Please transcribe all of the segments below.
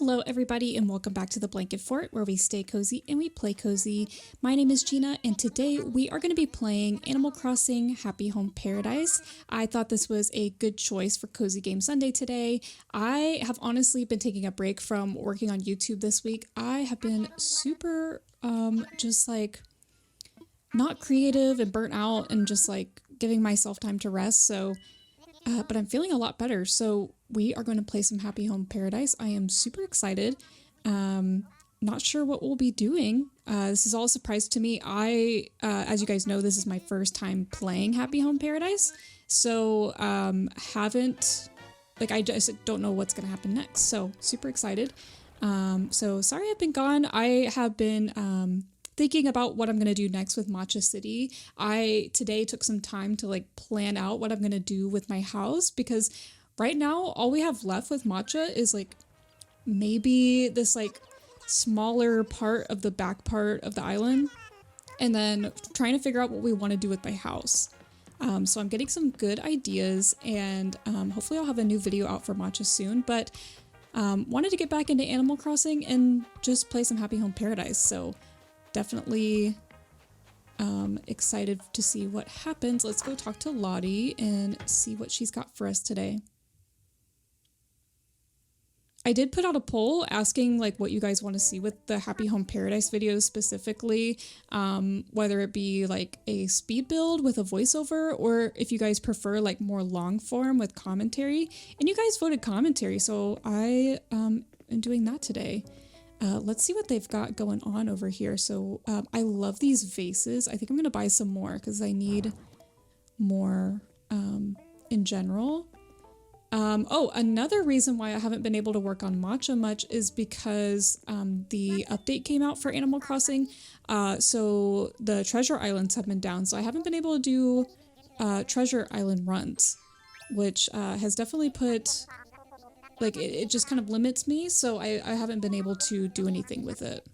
Hello everybody and welcome back to the Blanket Fort, where we stay cozy and we play cozy. My name is Gina and today we are going to be playing Animal Crossing Happy Home Paradise. I thought this was a good choice for Cozy Game Sunday today. I have honestly been taking a break from working on YouTube this week. I have been super just like not creative and burnt out and just like giving myself time to rest. But I'm feeling a lot better. So we are going to play some Happy Home Paradise. I am super excited. Not sure what we'll be doing. This is all a surprise to me. As you guys know, this is my first time playing Happy Home Paradise. So I just don't know what's going to happen next. So super excited. So sorry I've been gone. I have been thinking about what I'm going to do next with Matcha City. I today took some time to like plan out what I'm going to do with my house, because right now all we have left with Matcha is like maybe this like smaller part of the back part of the island, and then trying to figure out what we want to do with my house. So I'm getting some good ideas, and hopefully I'll have a new video out for Matcha soon, but wanted to get back into Animal Crossing and just play some Happy Home Paradise. So definitely excited to see what happens. Let's go talk to Lottie and see what she's got for us today. I did put out a poll asking like what you guys want to see with the Happy Home Paradise videos specifically, whether it be like a speed build with a voiceover or if you guys prefer like more long form with commentary. And you guys voted commentary, so I am doing that today. Let's see what they've got going on over here. So I love these vases. I think I'm going to buy some more because I need more in general. Oh, another reason why I haven't been able to work on Matcha much is because the update came out for Animal Crossing. So the treasure islands have been down. So I haven't been able to do treasure island runs, which has definitely put... like, it just kind of limits me, so I haven't been able to do anything with it.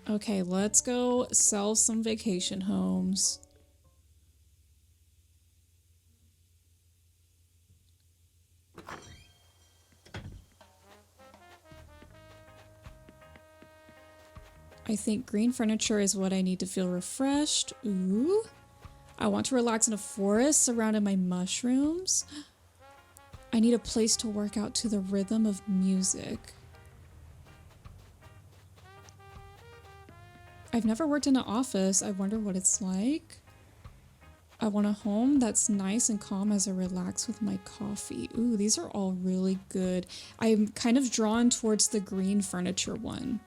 Okay, let's go sell some vacation homes. I think green furniture is what I need to feel refreshed. Ooh. I want to relax in a forest surrounded by mushrooms. I need a place to work out to the rhythm of music. I've never worked in an office. I wonder what it's like. I want a home that's nice and calm as I relax with my coffee. Ooh, these are all really good. I'm kind of drawn towards the green furniture one.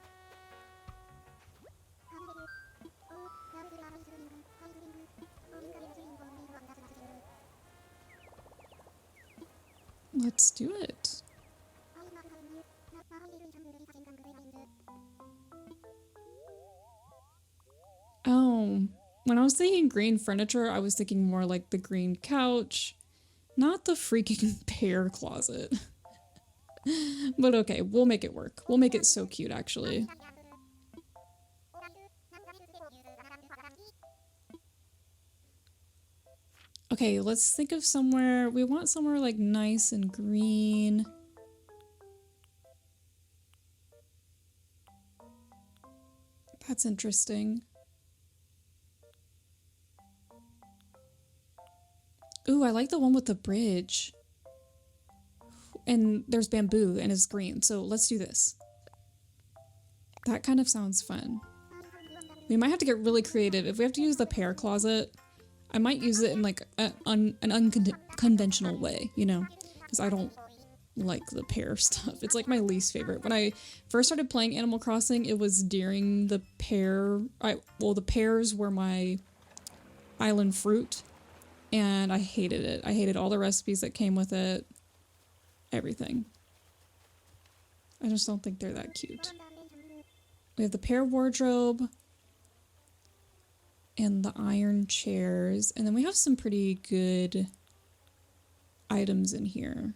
Let's do it. Oh, when I was thinking green furniture, I was thinking more like the green couch, not the freaking pear closet. But okay, we'll make it work. We'll make it so cute, actually. Okay, let's think of somewhere. We want somewhere like nice and green. That's interesting. Ooh, I like the one with the bridge. And there's bamboo and it's green, so let's do this. That kind of sounds fun. We might have to get really creative. If we have to use the pear closet, I might use it in like an unconventional way, you know, because I don't like the pear stuff. It's like my least favorite. When I first started playing Animal Crossing, it was during the pear... well, the pears were my island fruit, and I hated it. I hated all the recipes that came with it. Everything. I just don't think they're that cute. We have the pear wardrobe and the iron chairs, and then we have some pretty good items in here.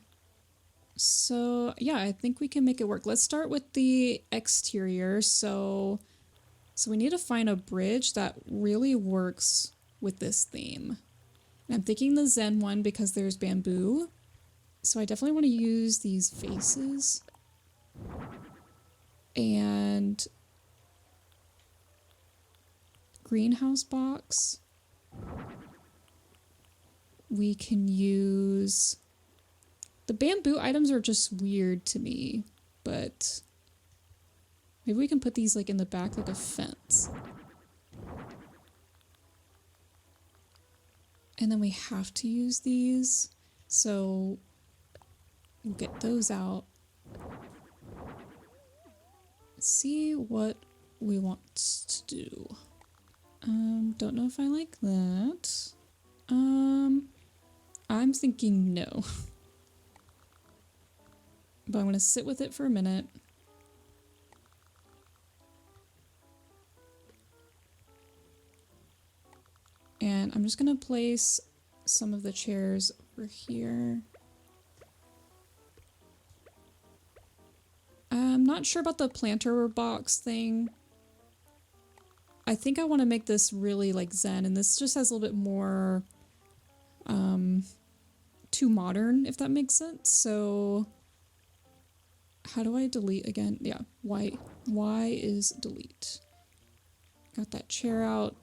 So yeah, I think we can make it work. Let's start with the exterior. So we need to find a bridge that really works with this theme. And I'm thinking the Zen one because there's bamboo. So I definitely want to use these vases. And greenhouse box. We can use... The bamboo items are just weird to me, but maybe we can put these like in the back like a fence. And then we have to use these, so we'll get those out. See what we want to do. Don't know if I like that. I'm thinking no. But I'm gonna sit with it for a minute. And I'm just gonna place some of the chairs over here. I'm not sure about the planter box thing. I think I want to make this really like Zen, and this just has a little bit more too modern, if that makes sense. So how do I delete again? Yeah, Y is delete. Got that chair out.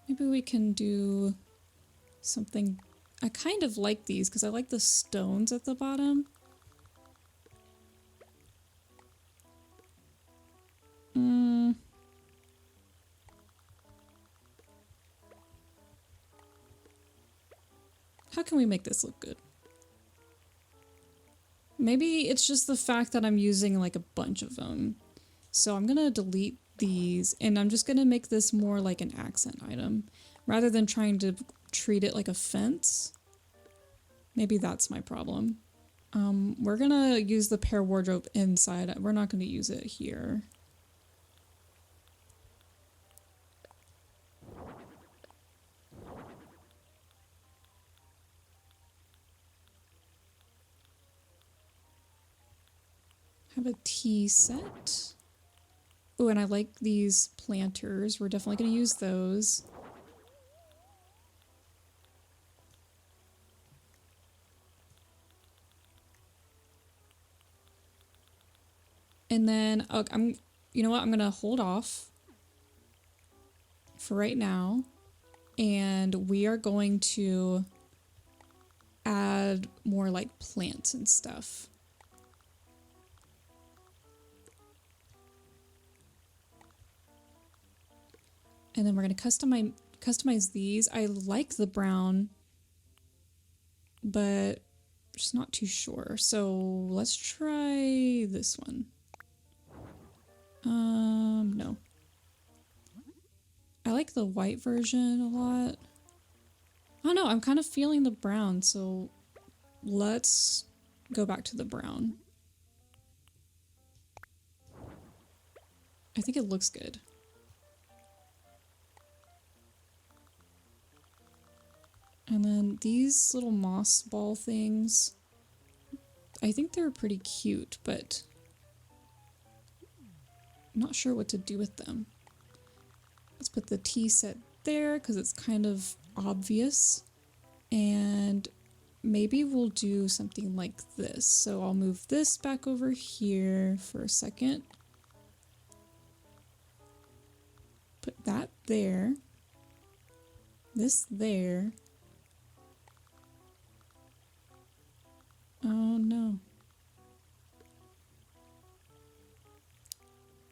Maybe we can do something. I kind of like these because I like the stones at the bottom. How can we make this look good? Maybe it's just the fact that I'm using like a bunch of them. So I'm gonna delete these and I'm just gonna make this more like an accent item rather than trying to treat it like a fence. Maybe that's my problem. We're gonna use the pair wardrobe inside. We're not gonna use it here. Have a tea set. Oh, and I like these planters. We're definitely going to use those. And then you know what? I'm going to hold off for right now. And we are going to add more like plants and stuff. And then we're going to customize these. I like the brown, but just not too sure. So let's try this one. No. I like the white version a lot. Oh no, I'm kind of feeling the brown, so let's go back to the brown. I think it looks good. And then these little moss ball things, I think they're pretty cute, but I'm not sure what to do with them. Let's put the tea set there because it's kind of obvious. And maybe we'll do something like this. So I'll move this back over here for a second. Put that there. This there. Oh no.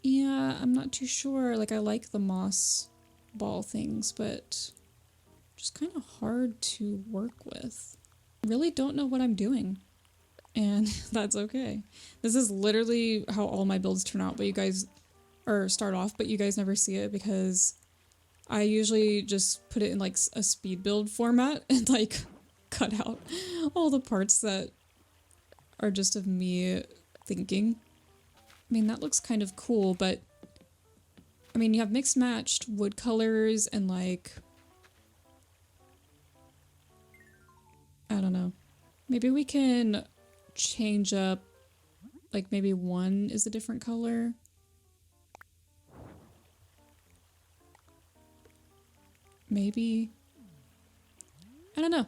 Yeah, I'm not too sure. Like, I like the moss ball things, but just kind of hard to work with. I really don't know what I'm doing, and that's okay. This is literally how all my builds turn out, but you guys, or start off, but you guys never see it because I usually just put it in like a speed build format and like cut out all the parts that are just of me thinking. I mean, that looks kind of cool, but I mean, you have mixed matched wood colors and like, I don't know. Maybe we can change up, like maybe one is a different color. Maybe. I don't know.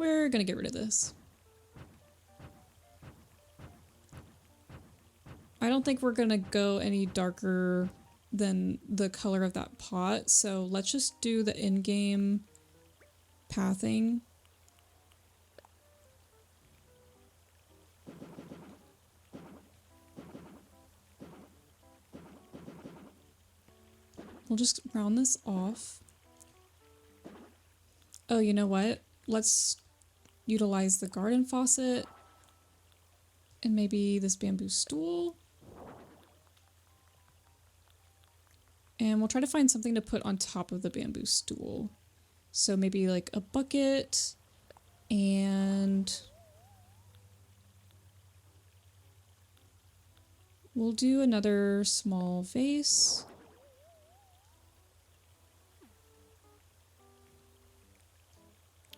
we're gonna get rid of this. I don't think we're gonna go any darker than the color of that pot, so let's just do the in-game pathing. We'll just round this off. Oh, you know what? Let's utilize the garden faucet and maybe this bamboo stool. And we'll try to find something to put on top of the bamboo stool. So maybe like a bucket and we'll do another small vase.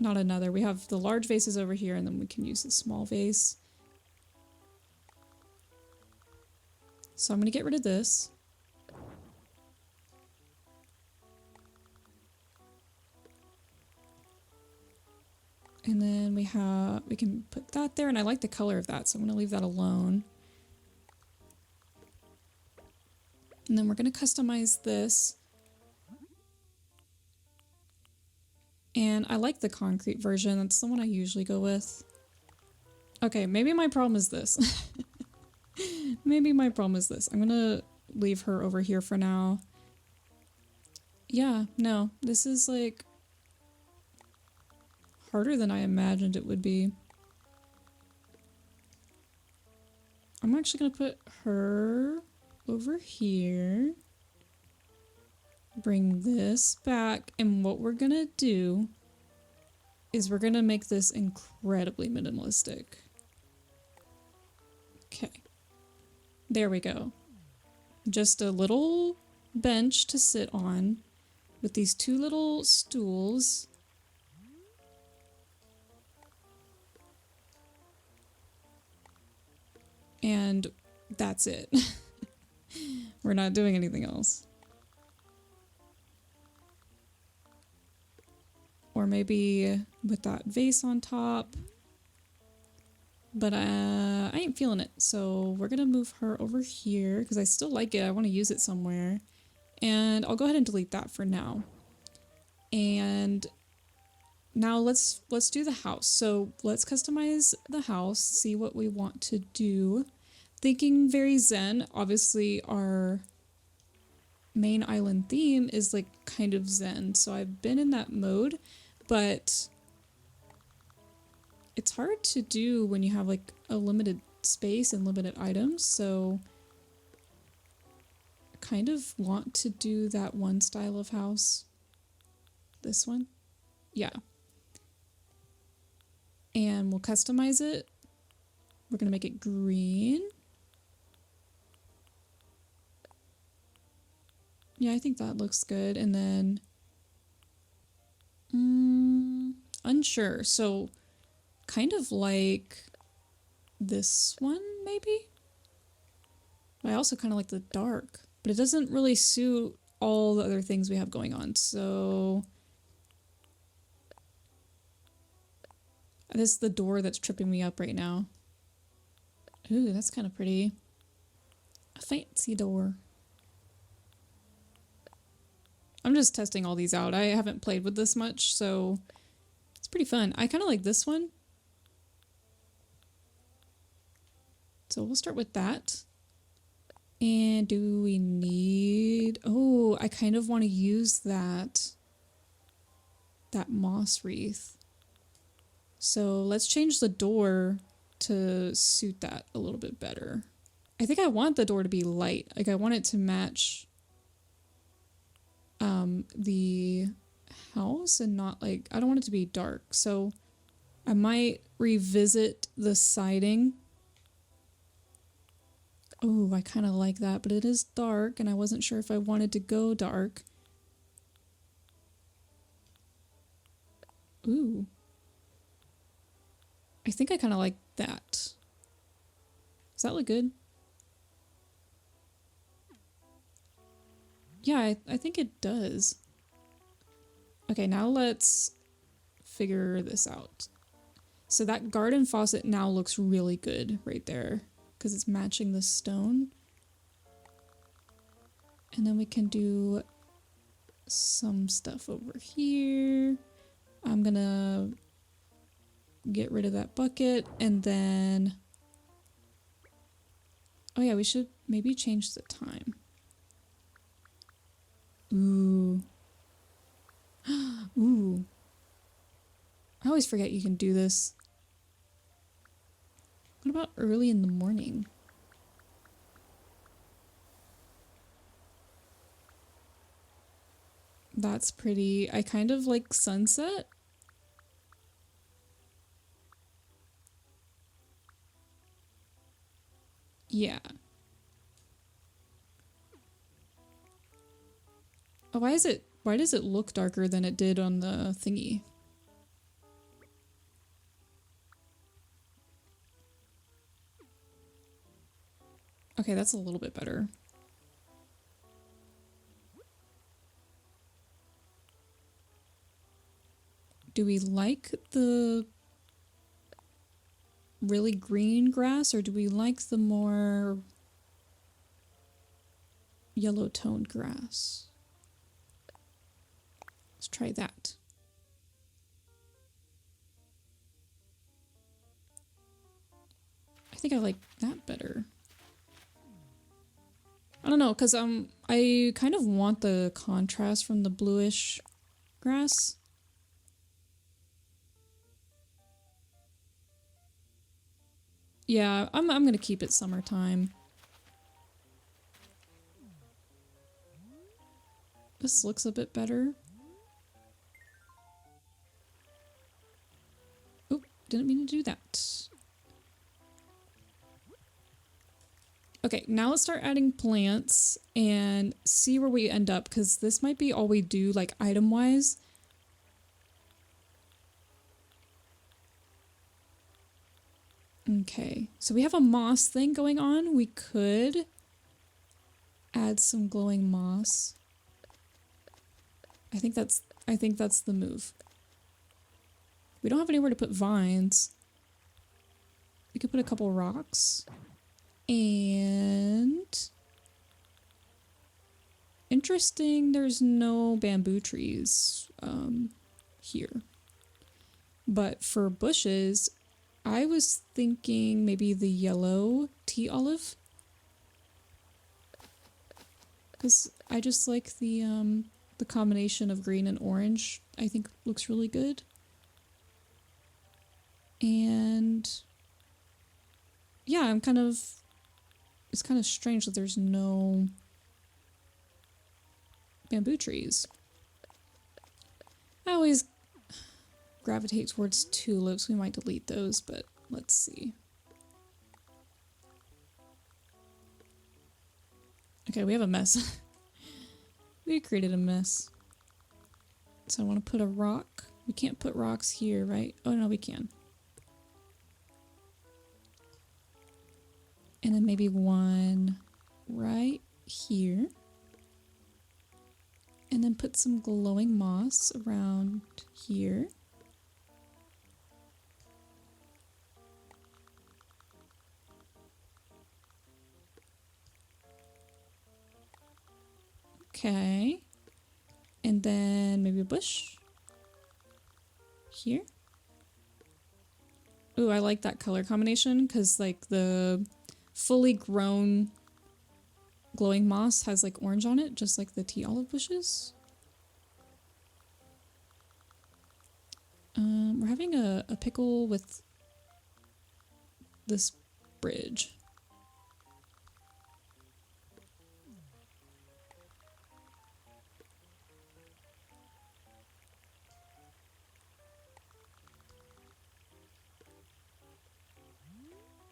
Not another. We have the large vases over here and then we can use the small vase. So I'm going to get rid of this. And then we can put that there, and I like the color of that, so I'm going to leave that alone. And then we're going to customize this. And I like the concrete version. That's the one I usually go with. Okay, maybe my problem is this. Maybe my problem is this. I'm going to leave her over here for now. Yeah, no, this is like harder than I imagined it would be. I'm actually going to put her over here. Bring this back, and what we're going to do is we're going to make this incredibly minimalistic. Okay. There we go. Just a little bench to sit on with these two little stools. And that's it. We're not doing anything else. Or maybe with that vase on top. But I ain't feeling it. So we're going to move her over here because I still like it. I want to use it somewhere. And I'll go ahead and delete that for now. And now let's do the house. So let's customize the house, see what we want to do. Thinking very zen. Obviously our main island theme is like kind of zen. So I've been in that mode, but it's hard to do when you have like a limited space and limited items. So I kind of want to do that one style of house. This one. Yeah. And we'll customize it. We're going to make it green. Yeah, I think that looks good. And then unsure. So kind of like this one, maybe? I also kind of like the dark, but it doesn't really suit all the other things we have going on. So this is the door that's tripping me up right now. Ooh, that's kind of pretty. A fancy door. I'm just testing all these out. I haven't played with this much, so it's pretty fun. I kind of like this one. So we'll start with that. And do we need... Oh, I kind of want to use that moss wreath. So let's change the door to suit that a little bit better. I think I want the door to be light. Like I want it to match the house and not like, I don't want it to be dark. So I might revisit the siding. Oh, I kind of like that, but it is dark and I wasn't sure if I wanted to go dark. Ooh. I think I kind of like that. Does that look good? Yeah, I think it does. Okay, now let's figure this out. So that garden faucet now looks really good right there because it's matching the stone. And then we can do some stuff over here. I'm gonna get rid of that bucket and then... Oh yeah, we should maybe change the time. Ooh. Ooh. I always forget you can do this. What about early in the morning? That's pretty. I kind of like sunset. Yeah. Oh, why does it look darker than it did on the thingy? Okay, that's a little bit better. Do we like the really green grass or do we like the more yellow toned grass? Let's try that. I think I like that better. I don't know, because I kind of want the contrast from the bluish grass. Yeah, I'm gonna keep it summertime. This looks a bit better. Oop, didn't mean to do that. Okay, now let's start adding plants and see where we end up, because this might be all we do, like, item-wise. Okay, so we have a moss thing going on. We could add some glowing moss. I think that's the move. We don't have anywhere to put vines. We could put a couple rocks. And interesting, there's no bamboo trees here. But for bushes, I was thinking maybe the yellow tea olive. Because I just like the combination of green and orange. I think looks really good. And yeah, it's kind of strange that there's no bamboo trees. I always gravitate towards tulips. We might delete those, but let's see. Okay, we have a mess. We created a mess. So I want to put a rock. We can't put rocks here, right? Oh no, we can. And then maybe one right here. And then put some glowing moss around here. Okay. And then maybe a bush here. Ooh, I like that color combination because like the fully grown glowing moss has like orange on it, just like the tea olive bushes. We're having a pickle with this bridge.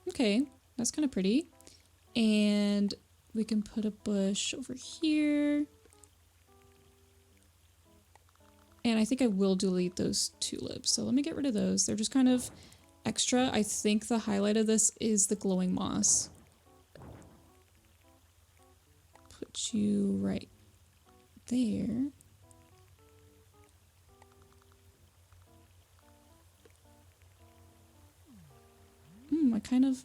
Okay, that's kind of pretty. And we can put a bush over here. And I think I will delete those tulips. So let me get rid of those. They're just kind of extra. I think the highlight of this is the glowing moss. Put you right there. I kind of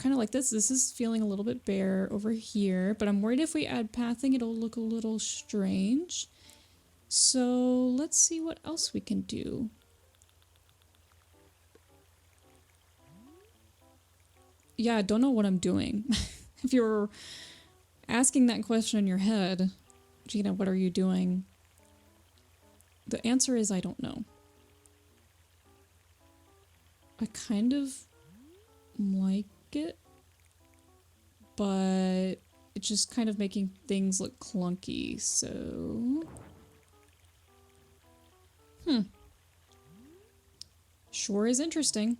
like this. This is feeling a little bit bare over here, but I'm worried if we add pathing, it'll look a little strange. So let's see what else we can do. Yeah, I don't know what I'm doing. If you're asking that question in your head, Gina, what are you doing? The answer is I don't know. I kind of like it, but it's just kind of making things look clunky, so... Sure is interesting.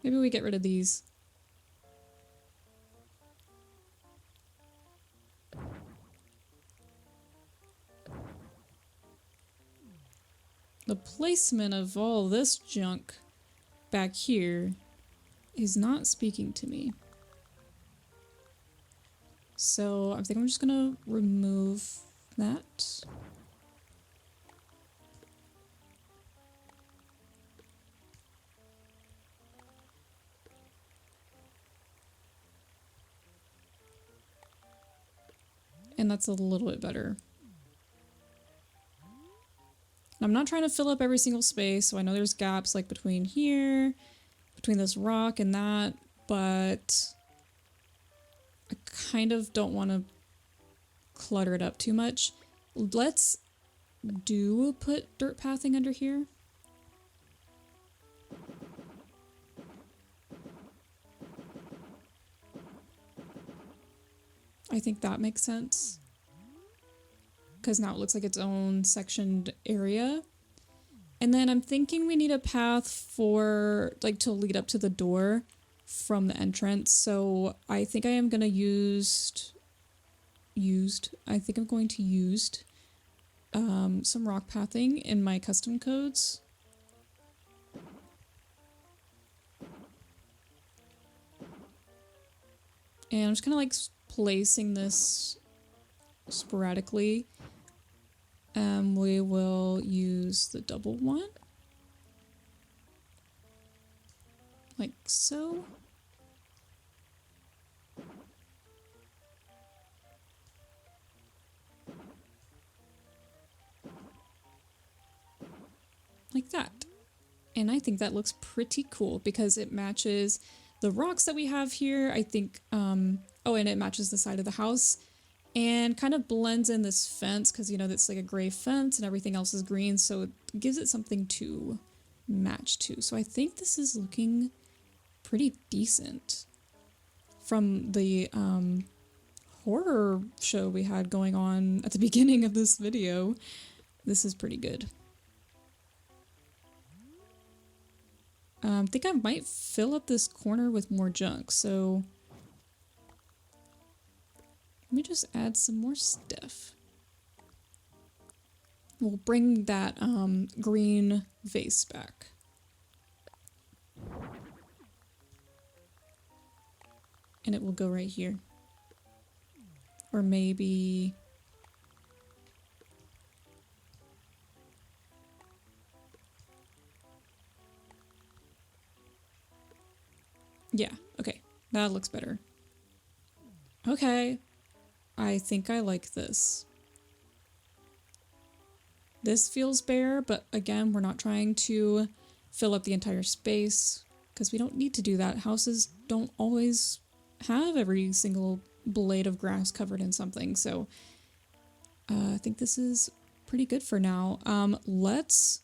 Maybe we get rid of these. The placement of all this junk back here is not speaking to me. So I think I'm just gonna remove that. And that's a little bit better. I'm not trying to fill up every single space, so I know there's gaps like between here, between this rock and that, but I kind of don't want to clutter it up too much. Let's put dirt pathing under here. I think that makes sense. Because now it looks like its own sectioned area. And then I'm thinking we need a path for, like, to lead up to the door from the entrance. So I think I am going to use some rock pathing in my custom codes. And I'm just kind of like placing this sporadically. We will use the double one. Like so. Like that. And I think that looks pretty cool because it matches the rocks that we have here. I think, oh, and it matches the side of the house. And kind of blends in this fence because, you know, it's like a gray fence and everything else is green. So it gives it something to match to. So I think this is looking pretty decent from the horror show we had going on at the beginning of this video. This is pretty good. I think I might fill up this corner with more junk. So... let me just add some more stuff. We'll bring that green vase back. And it will go right here. Or maybe... yeah, okay. That looks better. Okay. I think I like this. This feels bare, but again, we're not trying to fill up the entire space because we don't need to do that. Houses don't always have every single blade of grass covered in something, so I think this is pretty good for now. Let's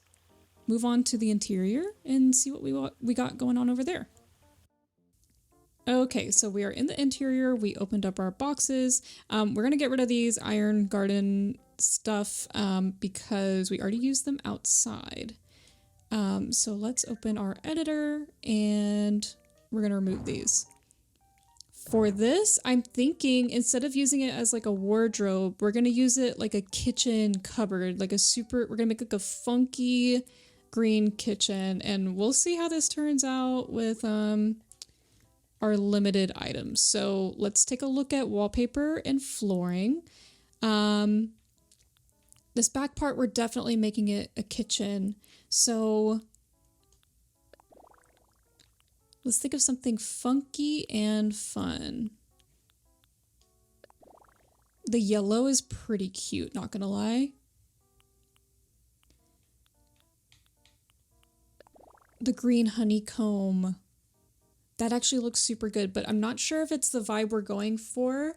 move on to the interior and see what we got going on over there. Okay, so we are in the interior. We opened up our boxes. We're going to get rid of these iron garden stuff because we already used them outside. So let's open our editor and we're going to remove these. For this, I'm thinking instead of using it as like a wardrobe, we're going to use it like a kitchen cupboard, like we're going to make like a funky green kitchen, and we'll see how this turns out with our limited items. So let's take a look at wallpaper and flooring. This back part, we're definitely making it a kitchen. So Let's think of something funky and fun. The yellow is pretty cute, not gonna lie. The green honeycomb. That actually looks super good, but I'm not sure if it's the vibe we're going for.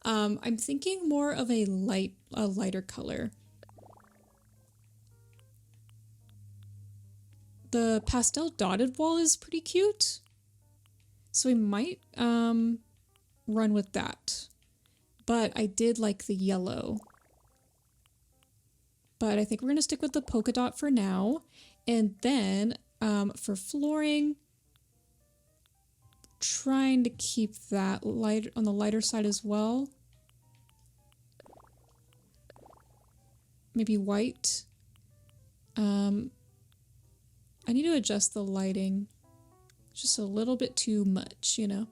I'm thinking more of a lighter color. The pastel dotted wall is pretty cute. So we might run with that. But I did like the yellow. But I think we're going to stick with the polka dot for now. And then for flooring, trying to keep that light on the lighter side as well. Maybe white. I need to adjust the lighting. Just a little bit too much, you know?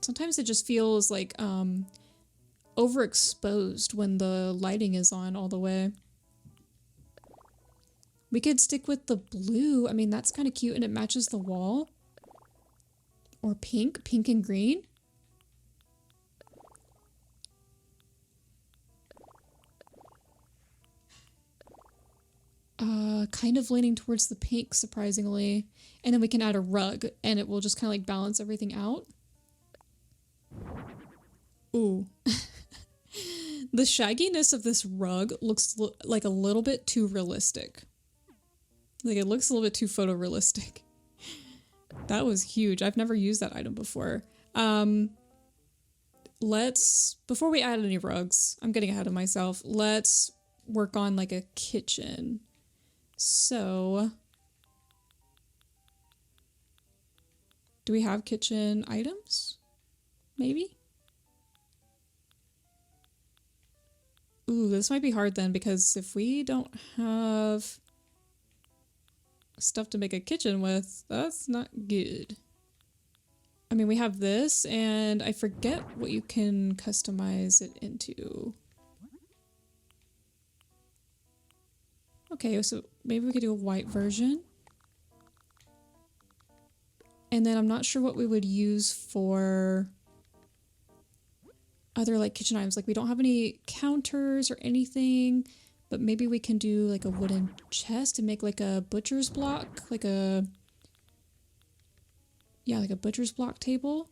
Sometimes it just feels like overexposed when the lighting is on all the way. We could stick with the blue. I mean, that's kind of cute and it matches the wall. Or pink and green. Kind of leaning towards the pink, surprisingly. And then we can add a rug and it will just kind of like balance everything out. Ooh. The shagginess of this rug looks like a little bit too realistic. Like it looks a little bit too photorealistic. That was huge. I've never used that item before. Before we add any rugs, I'm getting ahead of myself. Let's work on like a kitchen. So, do we have kitchen items? Maybe? Ooh, this might be hard then because if we don't have stuff to make a kitchen with, that's not good. I mean, we have this and I forget what you can customize it into. Okay, so maybe we could do a white version. And then I'm not sure what we would use for other like kitchen items. Like we don't have any counters or anything, but maybe we can do like a wooden chest and make like a butcher's block, like a butcher's block table.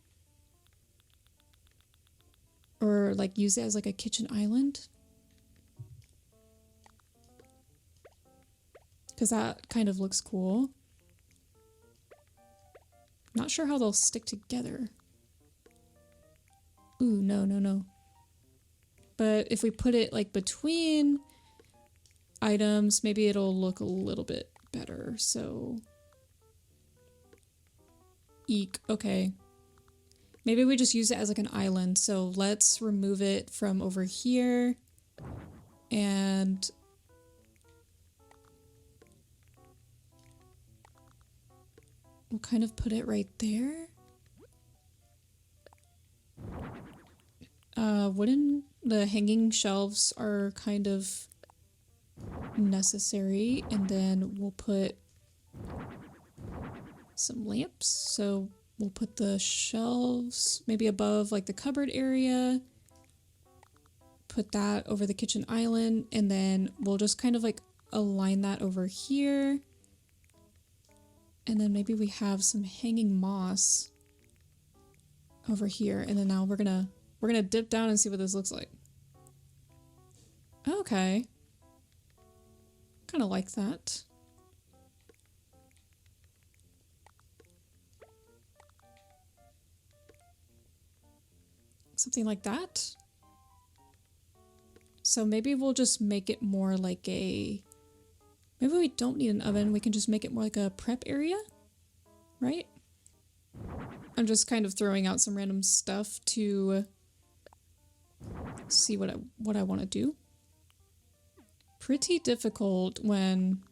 Or like use it as like a kitchen island. Because that kind of looks cool. Not sure how they'll stick together. Ooh, no. But if we put it like between items, maybe it'll look a little bit better. So, eek, okay. Maybe we just use it as like an island. So let's remove it from over here and we'll kind of put it right there. The hanging shelves are kind of necessary, and then we'll put some lamps. So we'll put the shelves maybe above like the cupboard area, put that over the kitchen island, and then we'll just kind of like align that over here. And then maybe we have some hanging moss over here. And then now we're gonna dip down and see what this looks like. Okay. Kind of like that. Something like that. So maybe we'll just make it more like a... Maybe we don't need an oven. We can just make it more like a prep area, right? I'm just kind of throwing out some random stuff to see what I want to do. Pretty difficult when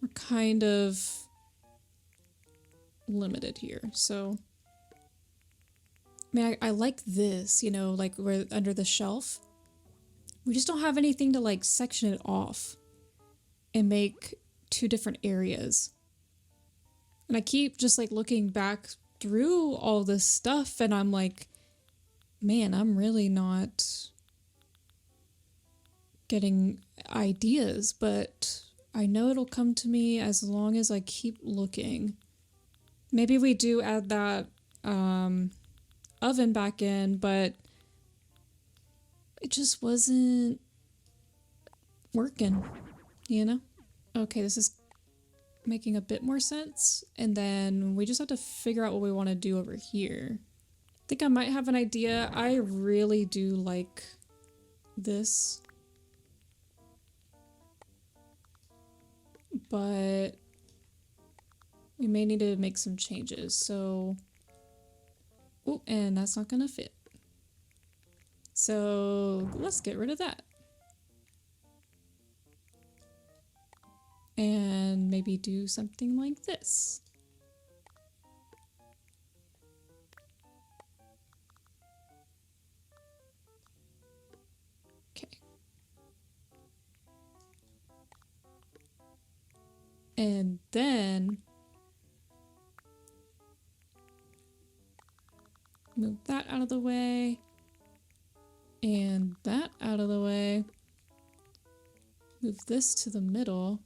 we're kind of limited here. So, I mean, I like this, you know, like we're under the shelf. We just don't have anything to like section it off and make two different areas. And I keep just like looking back through all this stuff and I'm like, man, I'm really not getting ideas, but I know it'll come to me as long as I keep looking. Maybe we do add that oven back in, but it just wasn't working, you know? Okay, this is making a bit more sense. And then we just have to figure out what we want to do over here. I think I might have an idea. I really do like this. But we may need to make some changes. So, oh, and that's not gonna fit. So let's get rid of that. And maybe do something like this. Okay. And then move that out of the way. And that out of the way. Move this to the middle.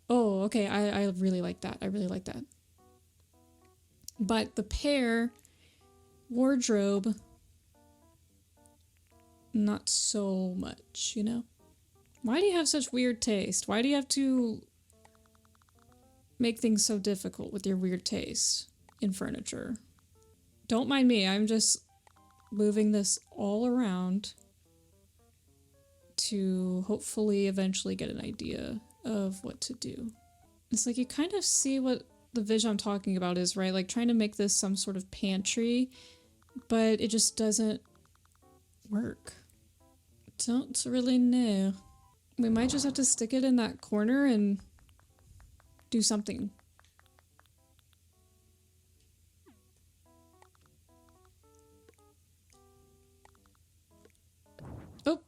Oh, okay. I really like that. I really like that. But the pair wardrobe, not so much, you know? Why do you have such weird taste? Why do you have to make things so difficult with your weird taste in furniture? Don't mind me. I'm just moving this all around to hopefully eventually get an idea of what to do. It's like you kind of see what the vision I'm talking about is, right? Like trying to make this some sort of pantry, but it just doesn't work. Don't really know. We might just have to stick it in that corner and do something. Oh.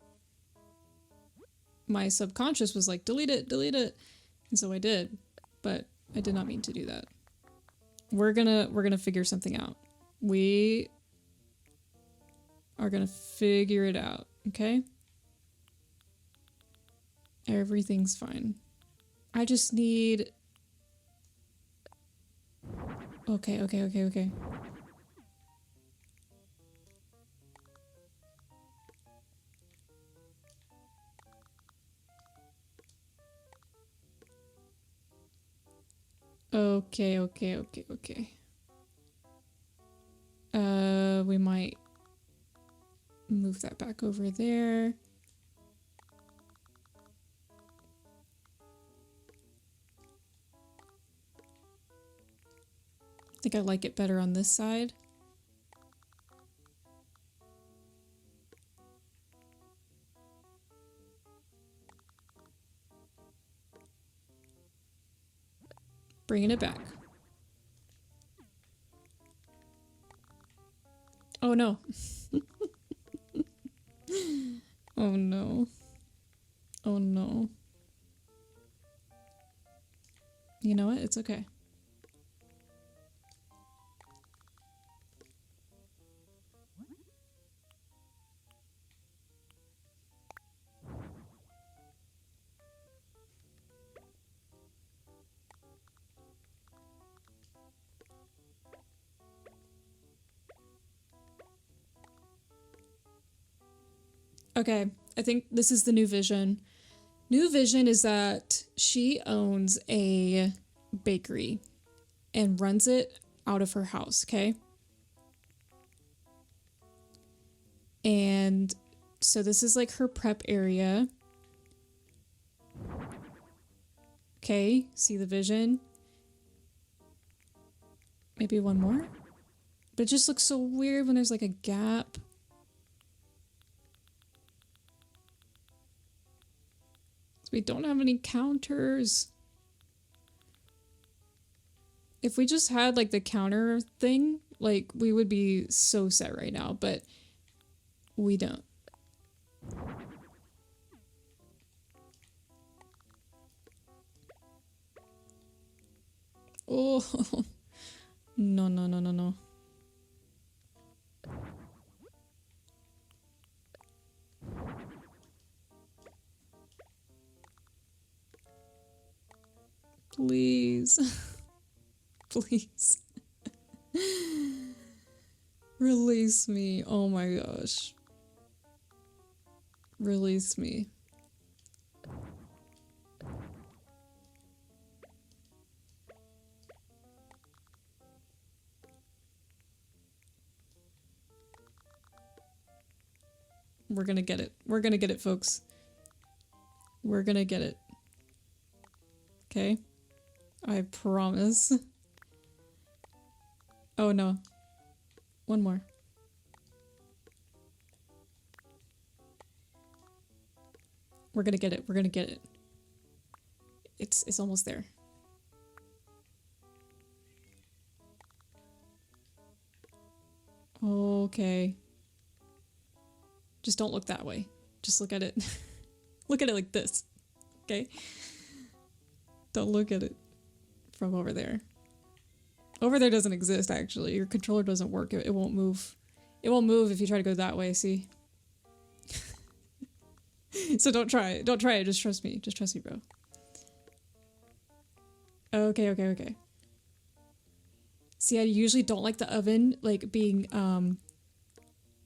My subconscious was like, delete it, delete it. And so I did, but I did not mean to do that. We're gonna figure something out. We are gonna figure it out, okay? Everything's fine. I just need... Okay. Okay. We might move that back over there. I think I like it better on this side. Bringing it back. Oh no. Oh no. Oh no. You know what? It's okay. Okay, I think this is the new vision. New vision is that she owns a bakery and runs it out of her house, okay? And so this is like her prep area. Okay, see the vision? Maybe one more? But it just looks so weird when there's like a gap. We don't have any counters. If we just had like the counter thing, like we would be so set right now, but we don't. Oh, no, no, no, no, no. Please. Please. Release me. Oh my gosh. Release me. We're gonna get it. We're gonna get it, folks. We're gonna get it. Okay? I promise. Oh no. One more. We're gonna get it. We're gonna get it. It's almost there. Okay. Just don't look that way. Just look at it. Look at it like this. Okay? Don't look at it from over there. Over there doesn't exist, actually. Your controller doesn't work. It won't move. It won't move if you try to go that way, see? So don't try it. Don't try it. Just trust me. Just trust me, bro. Okay, okay, okay. See, I usually don't like the oven, like, being,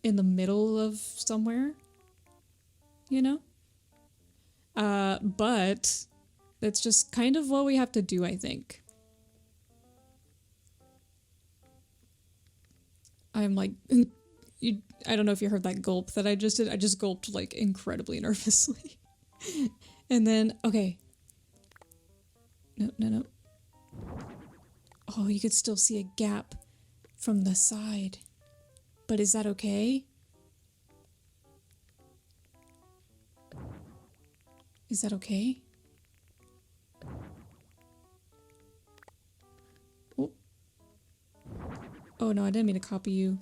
in the middle of somewhere. You know? But that's just kind of what we have to do, I think. I'm like, I don't know if you heard that gulp that I just did. I just gulped like incredibly nervously. And then, okay. No, no, no. Oh, you could still see a gap from the side. But is that okay? Is that okay? Oh. Oh no, I didn't mean to copy you.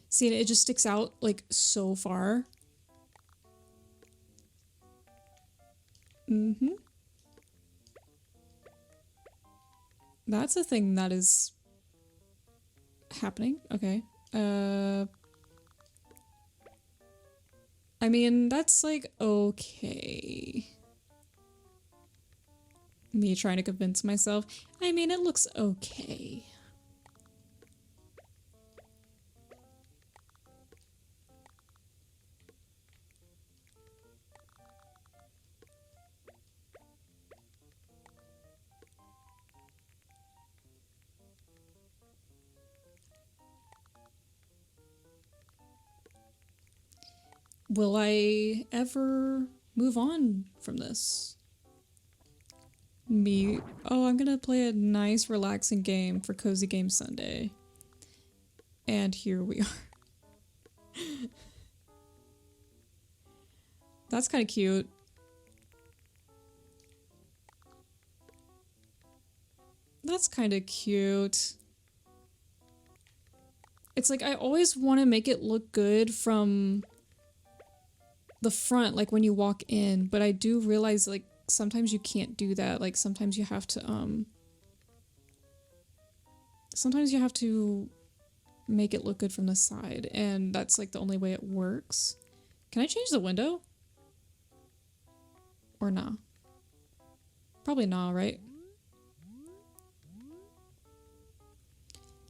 See, it just sticks out like so far. Mm-hmm. That's a thing that is happening. Okay. I mean, that's like okay. Me trying to convince myself. I mean, it looks okay. Will I ever move on from this? Oh, I'm gonna play a nice, relaxing game for Cozy Game Sunday. And here we are. That's kind of cute. That's kind of cute. It's like I always want to make it look good from the front, like when you walk in, but I do realize like sometimes you can't do that. Like sometimes you have to make it look good from the side, and that's like the only way it works. Can I change the window? Or nah? Probably nah, right?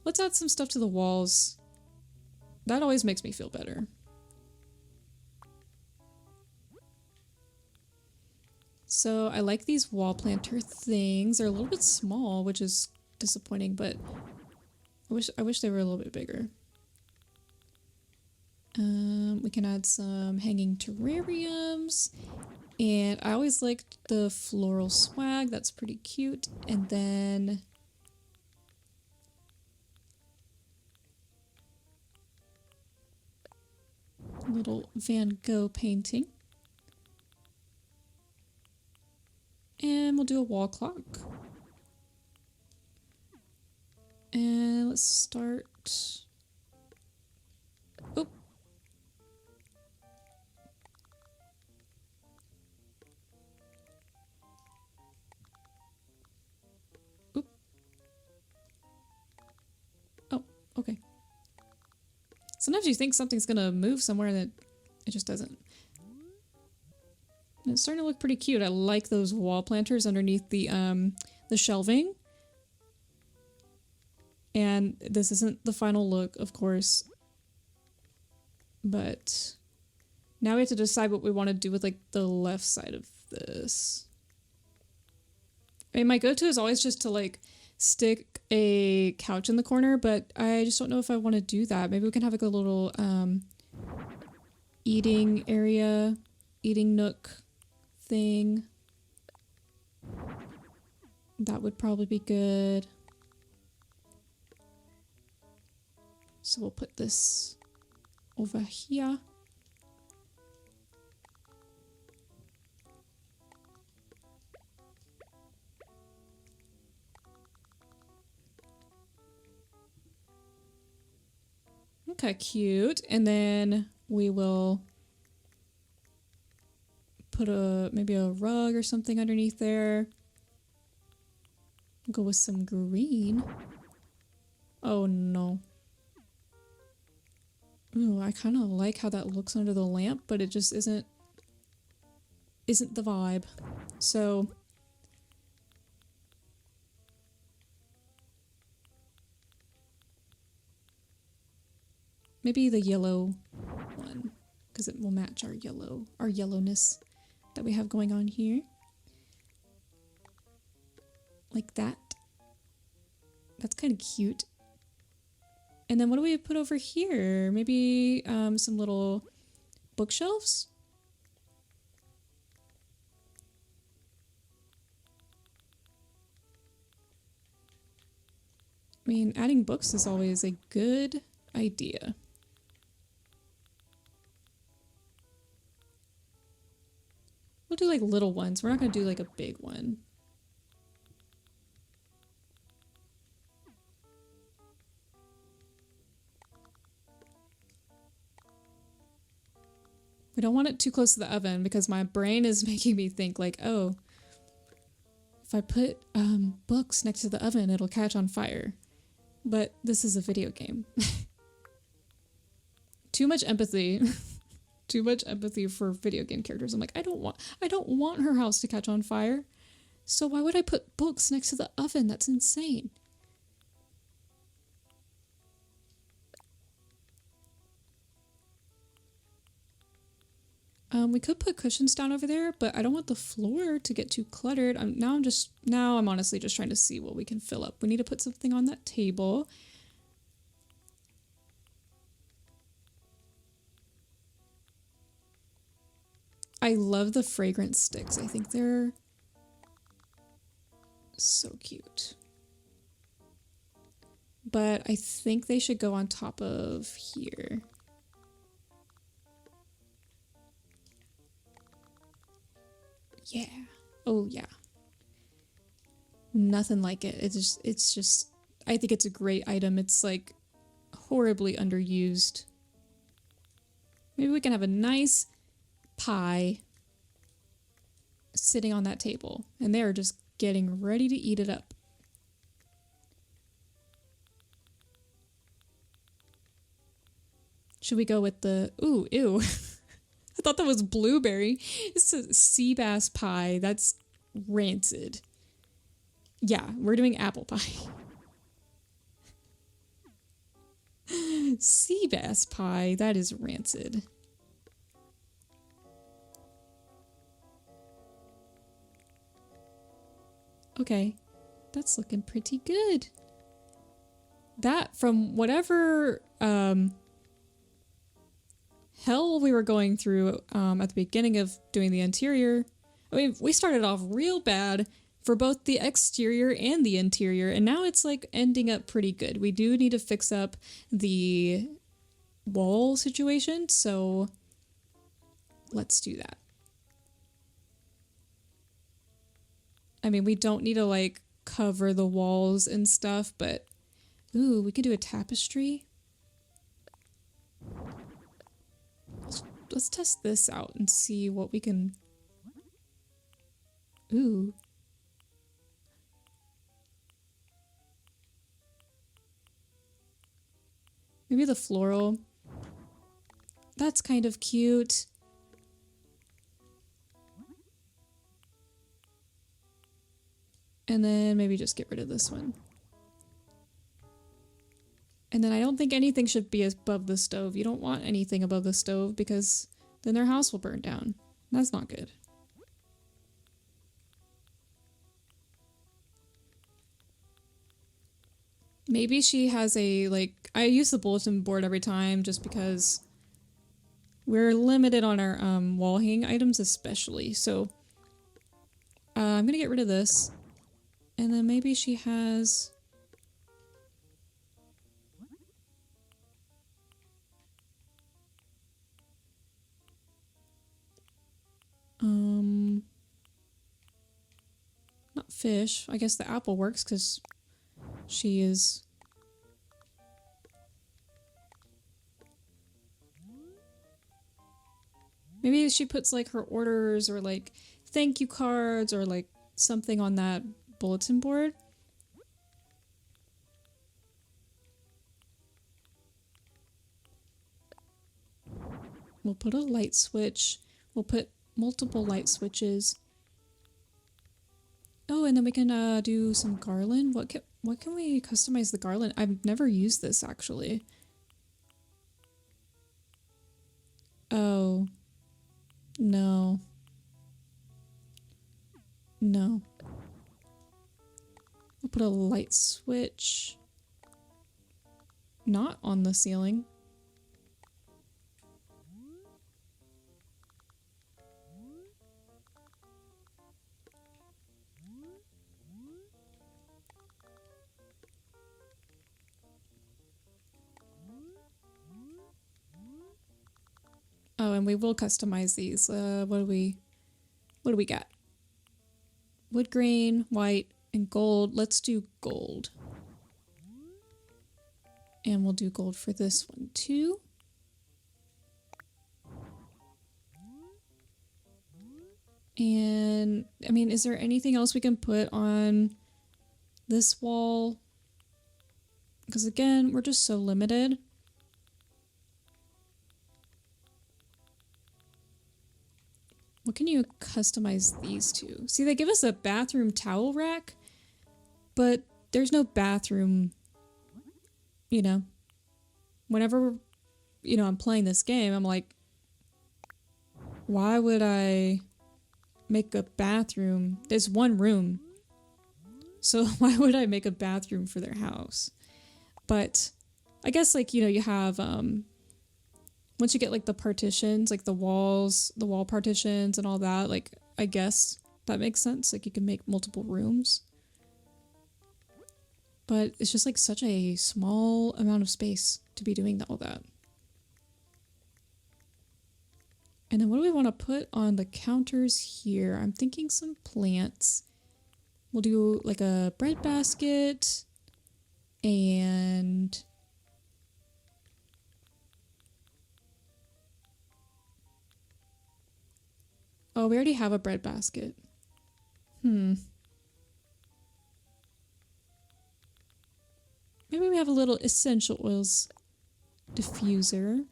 Let's add some stuff to the walls. That always makes me feel better. So I like these wall planter things. They're a little bit small, which is disappointing, but I wish they were a little bit bigger. We can add some hanging terrariums, and I always liked the floral swag. That's pretty cute. And then a little Van Gogh painting. And we'll do a wall clock. And let's start. Oh. Sometimes you think something's gonna move somewhere and it just doesn't. And it's starting to look pretty cute. I like those wall planters underneath the shelving. And this isn't the final look, of course. But now we have to decide what we want to do with like the left side of this. I mean, my go-to is always just to like stick a couch in the corner, but I just don't know if I want to do that. Maybe we can have like a little eating area, eating nook thing. That would probably be good. So we'll put this over here. Okay, cute. And then we will put maybe a rug or something underneath there. Go with some green. Oh no. Ooh, I kind of like how that looks under the lamp, but it just isn't the vibe. So maybe the yellow one, because it will match our yellowness that we have going on here. Like that. That's kind of cute. And then what do we put over here? Maybe some little bookshelves? I mean, adding books is always a good idea. We'll do like little ones. We're not going to do like a big one. We don't want it too close to the oven because my brain is making me think like, oh, if I put books next to the oven, it'll catch on fire. But this is a video game. Too much empathy. Too much empathy for video game characters. I'm like, I don't want her house to catch on fire. So why would I put books next to the oven? That's insane. We could put cushions down over there, but I don't want the floor to get too cluttered. Now I'm honestly just trying to see what we can fill up. We need to put something on that table. I love the fragrance sticks. I think they're so cute. But I think they should go on top of here. Yeah. Oh yeah. Nothing like it. It's just I think it's a great item. It's like horribly underused. Maybe we can have a nice pie sitting on that table and they're just getting ready to eat it up. Should we go with the ooh, ew. I thought that was blueberry. It's a sea bass pie. That's rancid. Yeah, we're doing apple pie. Sea bass pie. That is rancid. Okay, that's looking pretty good. That, from whatever hell we were going through at the beginning of doing the interior. I mean, we started off real bad for both the exterior and the interior, and now it's like ending up pretty good. We do need to fix up the wall situation, so let's do that. I mean, we don't need to like cover the walls and stuff, but ooh, we could do a tapestry. Let's test this out and see what we can... Ooh. Maybe the floral. That's kind of cute. And then maybe just get rid of this one. And then I don't think anything should be above the stove. You don't want anything above the stove because then their house will burn down. That's not good. Maybe she has a, like, I use the bulletin board every time just because we're limited on our wall hanging items especially. So I'm gonna get rid of this. And then maybe she has... not fish. I guess the apple works because she is... Maybe she puts like her orders or like thank you cards or like something on that bulletin board. We'll put a light switch. We'll put multiple light switches. Oh, and then we can do some garland. What can we customize the garland? I've never used this actually. Oh. No. No. We'll put a light switch. Not on the ceiling. Oh, and we will customize these. What do we got? Wood grain, white, and gold. Let's do gold. And we'll do gold for this one too. And I mean, is there anything else we can put on this wall? Because again, we're just so limited. What can you customize these to? See, they give us a bathroom towel rack, but there's no bathroom, you know. Whenever, you know, I'm playing this game, I'm like, why would I make a bathroom? There's one room. So why would I make a bathroom for their house? But I guess, like, you know, you have, once you get like the partitions, like the walls, the wall partitions and all that, like, I guess that makes sense. Like you can make multiple rooms. But it's just like such a small amount of space to be doing all that. And then what do we want to put on the counters here? I'm thinking some plants. We'll do like a bread basket and... Oh, we already have a bread basket. Maybe we have a little essential oils diffuser.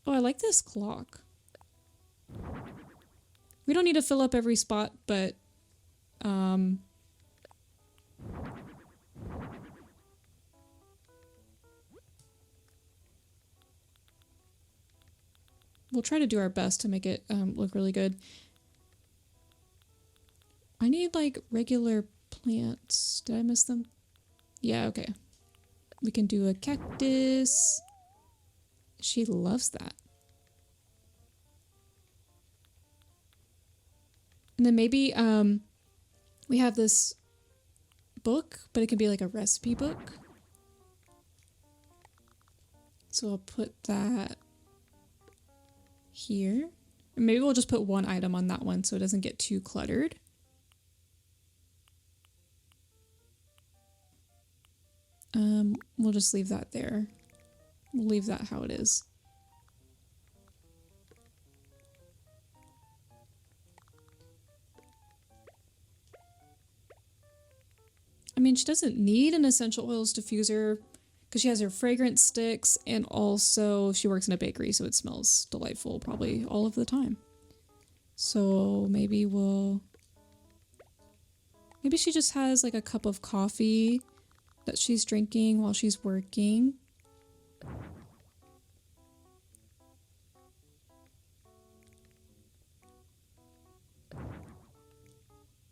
Oh, I like this clock. We don't need to fill up every spot, but we'll try to do our best to make it look really good. I need like regular plants. Did I miss them? Yeah, okay. We can do a cactus. She loves that. And then maybe we have this book, but it can be like a recipe book. So I'll put that here. And maybe we'll just put one item on that one so it doesn't get too cluttered. We'll just leave that there. We'll leave that how it is. I mean, she doesn't need an essential oils diffuser because she has her fragrance sticks, and also she works in a bakery, so it smells delightful probably all of the time. So maybe she just has like a cup of coffee that she's drinking while she's working.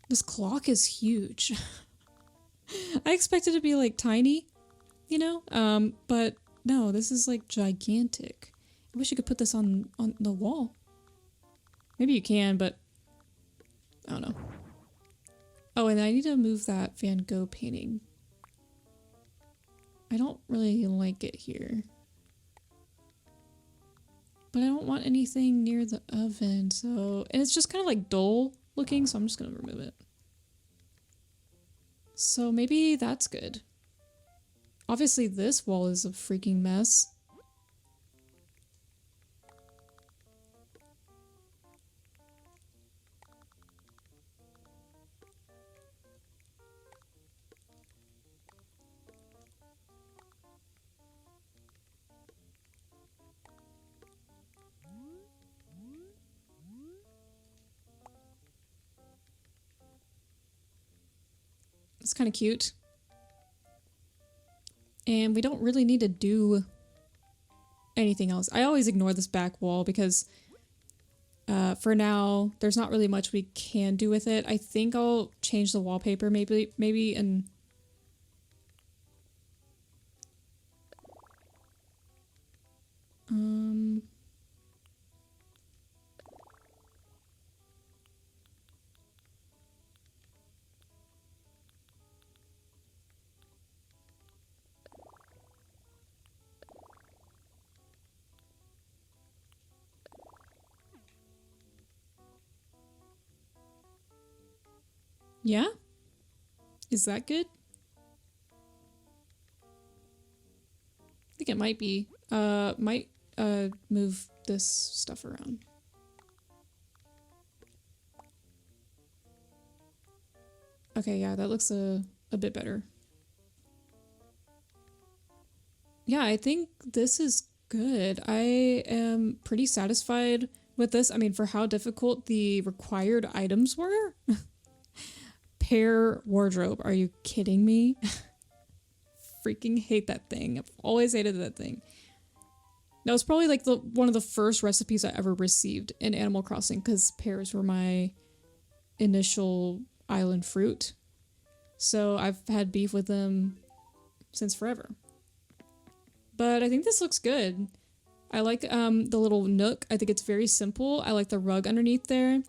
This clock is huge. I expected it to be like tiny, you know? But no, this is like gigantic. I wish you could put this on the wall. Maybe you can, but I don't know. Oh, and I need to move that Van Gogh painting. I don't really like it here. But I don't want anything near the oven, so... And it's just kind of like dull looking, so I'm just gonna remove it. So maybe that's good. Obviously this wall is a freaking mess. It's kind of cute. And we don't really need to do anything else. I always ignore this back wall because for now, there's not really much we can do with it. I think I'll change the wallpaper maybe and... Yeah? Is that good? I think it might be. Might move this stuff around. Okay, yeah, that looks a bit better. Yeah, I think this is good. I am pretty satisfied with this. I mean, for how difficult the required items were. Pear wardrobe. Are you kidding me? Freaking hate that thing. I've always hated that thing. That was probably like one of the first recipes I ever received in Animal Crossing because pears were my initial island fruit. So I've had beef with them since forever. But I think this looks good. I like the little nook. I think it's very simple. I like the rug underneath there.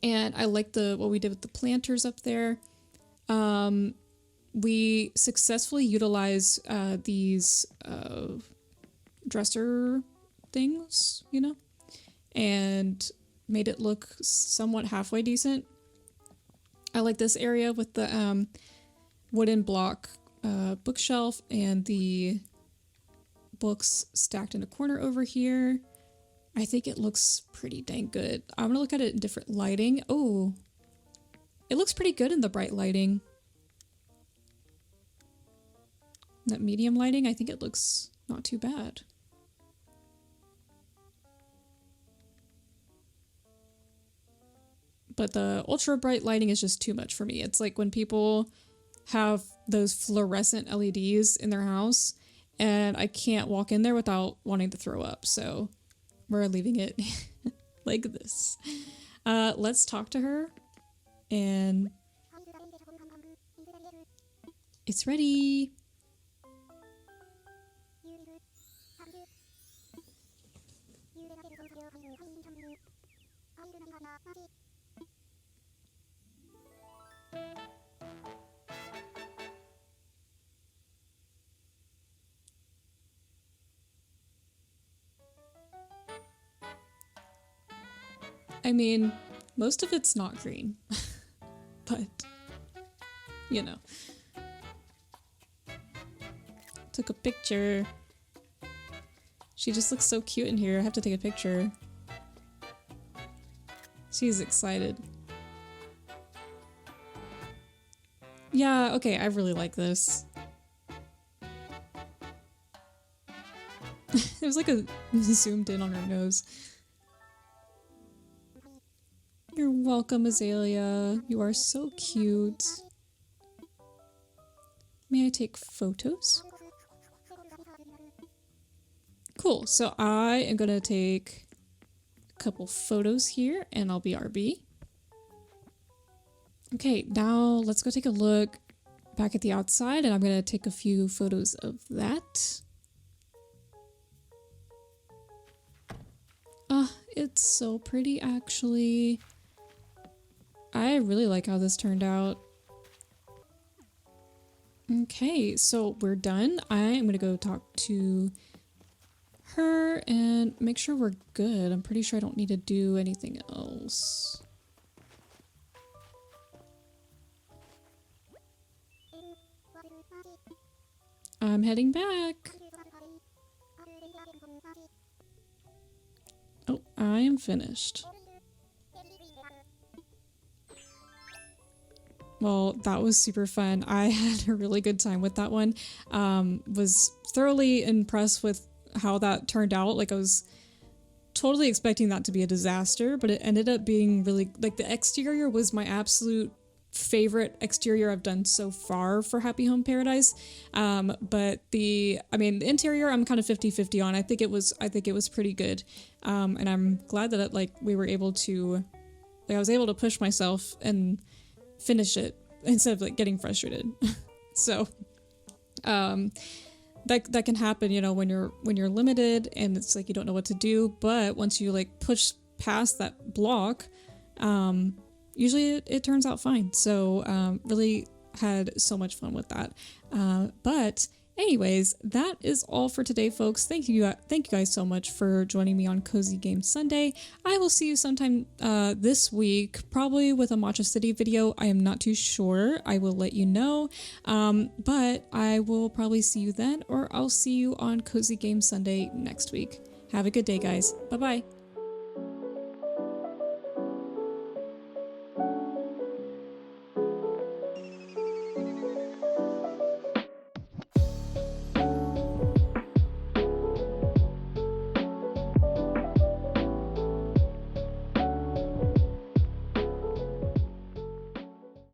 And I like what we did with the planters up there. We successfully utilized these dresser things, you know, and made it look somewhat halfway decent. I like this area with the wooden block bookshelf and the books stacked in a corner over here. I think it looks pretty dang good. I'm gonna look at it in different lighting. Oh, it looks pretty good in the bright lighting. That medium lighting, I think it looks not too bad. But the ultra bright lighting is just too much for me. It's like when people have those fluorescent LEDs in their house and I can't walk in there without wanting to throw up. So we're leaving it like this. Let's talk to her. And it's ready. I mean, most of it's not green, but, you know. Took a picture. She just looks so cute in here. I have to take a picture. She's excited. Yeah, okay, I really like this. It was like a zoomed in on her nose. You're welcome, Azalea. You are so cute. May I take photos? Cool, so I am gonna take a couple photos here and I'll be RB. Okay, now let's go take a look back at the outside and I'm gonna take a few photos of that. Ah, it's so pretty actually. I really like how this turned out. Okay, so we're done. I am gonna go talk to her and make sure we're good. I'm pretty sure I don't need to do anything else. I'm heading back. Oh, I am finished. Well, that was super fun. I had a really good time with that one. Was thoroughly impressed with how that turned out. Like I was totally expecting that to be a disaster, but it ended up being really, like the exterior was my absolute favorite exterior I've done so far for Happy Home Paradise. But the interior I'm kind of 50-50 on. I think it was pretty good. And I'm glad that we were able to, I was able to push myself and finish it instead of like getting frustrated. So that can happen, you know, when you're limited and it's like you don't know what to do, but once you like push past that block, usually it turns out fine. So really had so much fun with that. But anyways, that is all for today, folks. Thank you guys so much for joining me on Cozy Game Sunday. I will see you sometime this week, probably with a Matcha City video. I am not too sure. I will let you know. But I will probably see you then, or I'll see you on Cozy Game Sunday next week. Have a good day, guys. Bye-bye.